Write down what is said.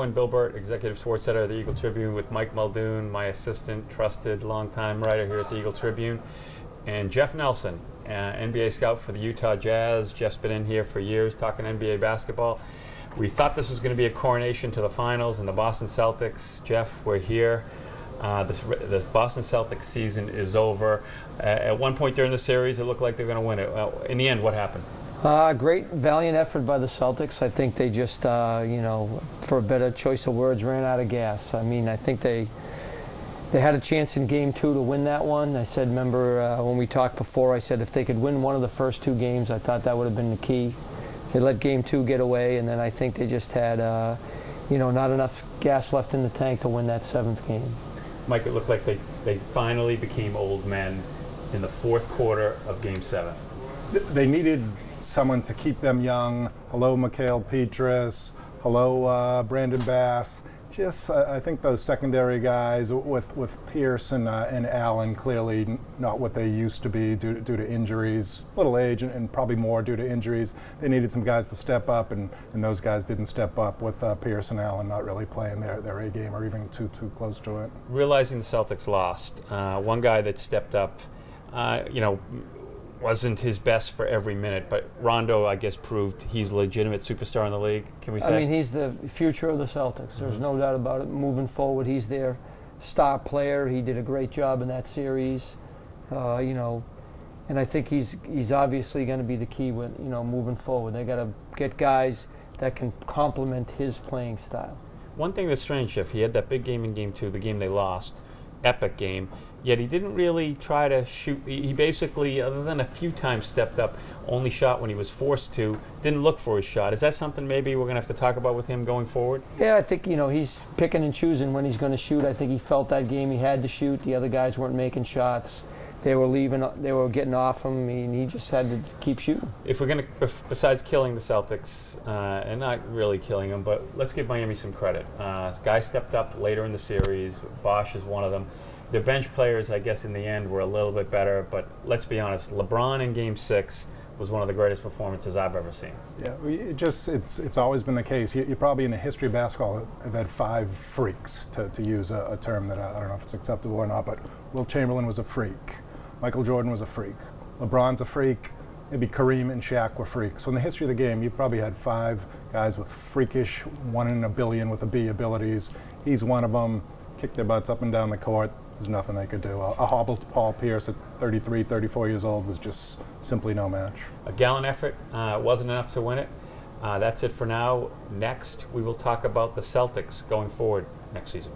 and Bill Burt, Executive Sports Editor of the Eagle Tribune, with Mike Muldoon, my assistant, trusted, longtime writer here at the Eagle Tribune, and Jeff Nelson, NBA scout for the Utah Jazz. Jeff's been in here for years talking NBA basketball. We thought this was going to be a coronation to the finals and the Boston Celtics. Jeff, we're here. This Boston Celtics season is over. At one point during the series, it looked like they're going to win it. In the end, what happened? Great, valiant effort by the Celtics. I think they just, for a better choice of words, ran out of gas. I mean, I think they had a chance in Game 2 to win that one. I said, remember when we talked before, I said if they could win one of the first 2 games, I thought that would have been the key. They let Game 2 get away, and then I think they just had, not enough gas left in the tank to win that 7th game. Mike, it looked like they finally became old men in the 4th quarter of Game 7. They needed someone to keep them young. Hello, Mikhail Petrus. Hello, Brandon Bass. Just, I think those secondary guys with Pierce and Allen clearly not what they used to be due to injuries, little age, and probably more due to injuries. They needed some guys to step up, and those guys didn't step up with Pierce and Allen not really playing their A game or even too close to it. Realizing the Celtics lost, one guy that stepped up, wasn't his best for every minute, but Rondo, I guess, proved he's a legitimate superstar in the league, can we say? I mean, he's the future of the Celtics. There's no doubt about it. Moving forward, he's their star player. He did a great job in that series, and I think he's obviously going to be the key with, moving forward. They got to get guys that can complement his playing style. One thing that's strange, Jeff, he had that big game in Game 2, the game they lost, epic game, yet he didn't really try to shoot. He basically, other than a few times stepped up, only shot when he was forced to, didn't look for his shot. Is that something maybe we're going to have to talk about with him going forward? Yeah, I think, he's picking and choosing when he's going to shoot. I think he felt that game he had to shoot. The other guys weren't making shots. They were getting off him. I mean, he just had to keep shooting. If we're going to, besides killing the Celtics, and not really killing them, but let's give Miami some credit. Guys stepped up later in the series. Bosch is one of them. The bench players, I guess, in the end were a little bit better, but let's be honest, LeBron in Game 6 was one of the greatest performances I've ever seen. Yeah, it's always been the case. You probably in the history of basketball have had 5 freaks, to use a term that I don't know if it's acceptable or not, but Wilt Chamberlain was a freak. Michael Jordan was a freak. LeBron's a freak. Maybe Kareem and Shaq were freaks. So in the history of the game, you probably had 5 guys with freakish, 1 in a billion with a B abilities. He's one of them. Kicked their butts up and down the court. There's nothing they could do. A hobbled Paul Pierce at 33, 34 years old was just simply no match. A gallant effort wasn't enough to win it. That's it for now. Next, we will talk about the Celtics going forward next season.